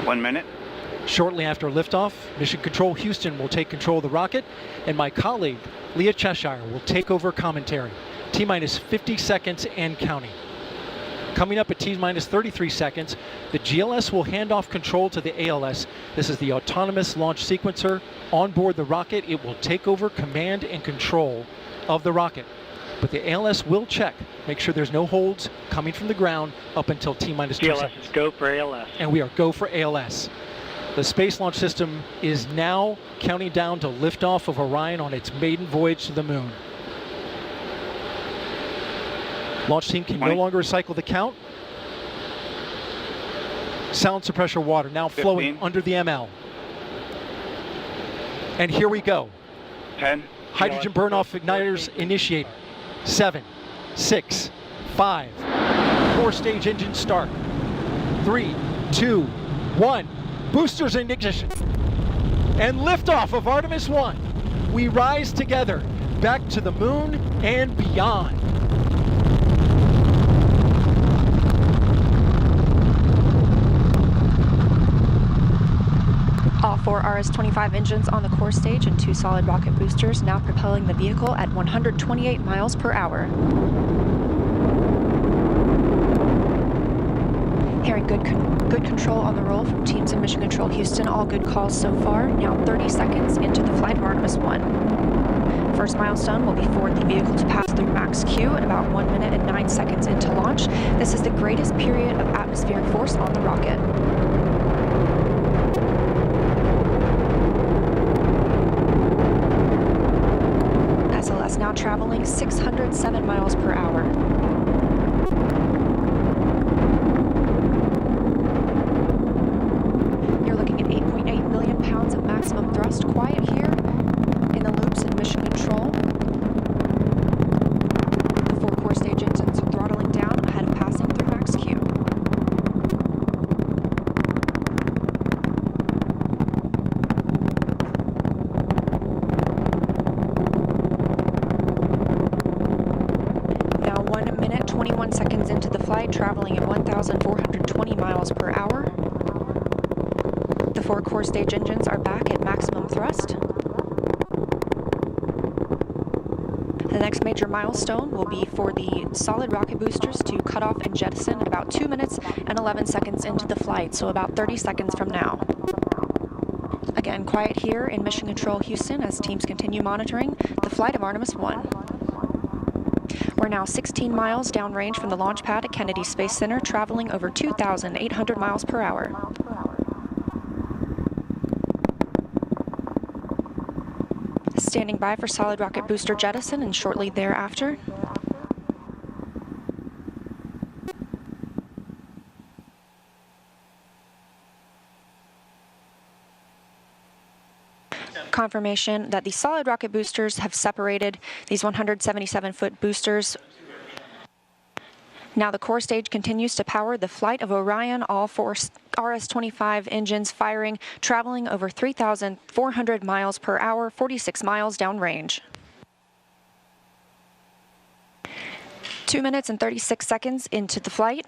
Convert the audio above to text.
1 minute. Shortly after liftoff, Mission Control Houston will take control of the rocket, and my colleague, Leah Cheshire, will take over commentary. T-minus 50 seconds and counting. Coming up at T-minus 33 seconds, the GLS will hand off control to the ALS. This is the autonomous launch sequencer. On board the rocket, it will take over command and control of the rocket. But the ALS will check, make sure there's no holds coming from the ground up until T-minus 2 seconds. GLS, go for ALS. And we are go for ALS. The Space Launch System is now counting down to liftoff of Orion on its maiden voyage to the moon. Launch team can no longer recycle the count. Sound suppressor water now flowing 15. under the ML. And here we go. 10. Hydrogen burn-off igniters initiated. 7, 6, 5. 4-stage engine start. 3, 2, 1. Boosters in ignition. And liftoff of Artemis 1. We rise together back to the moon and beyond. All 4 RS-25 engines on the core stage and 2 solid rocket boosters now propelling the vehicle at 128 miles per hour. Hearing good control on the roll from teams in Mission Control Houston. All good calls so far. Now 30 seconds into the flight of Artemis 1. First milestone will be for the vehicle to pass through max Q at about 1 minute and 9 seconds into launch. This is the greatest period of atmospheric force on the rocket. SLS now traveling 607 miles per hour. You're looking at 8.8 million pounds of maximum thrust. Quiet here in the loops in Mission Control. The 4 core stage engines are throttling down ahead of passing through max Q. Now 1 minute, 21 seconds into the flight, traveling at 1,420 miles per hour. The 4 core stage engines are back at maximum thrust. The next major milestone will be for the solid rocket boosters to cut off and jettison at about 2 minutes and 11 seconds into the flight, so about 30 seconds from now. Again, quiet here in Mission Control Houston as teams continue monitoring the flight of Artemis 1. We're now 16 miles downrange from the launch pad at Kennedy Space Center, traveling over 2,800 miles per hour. Standing by for solid rocket booster jettison and shortly thereafter. Confirmation that the solid rocket boosters have separated these 177-foot boosters. Now the core stage continues to power the flight of Orion, all 4 RS-25 engines firing, traveling over 3,400 miles per hour, 46 miles downrange. 2 minutes and 36 seconds into the flight,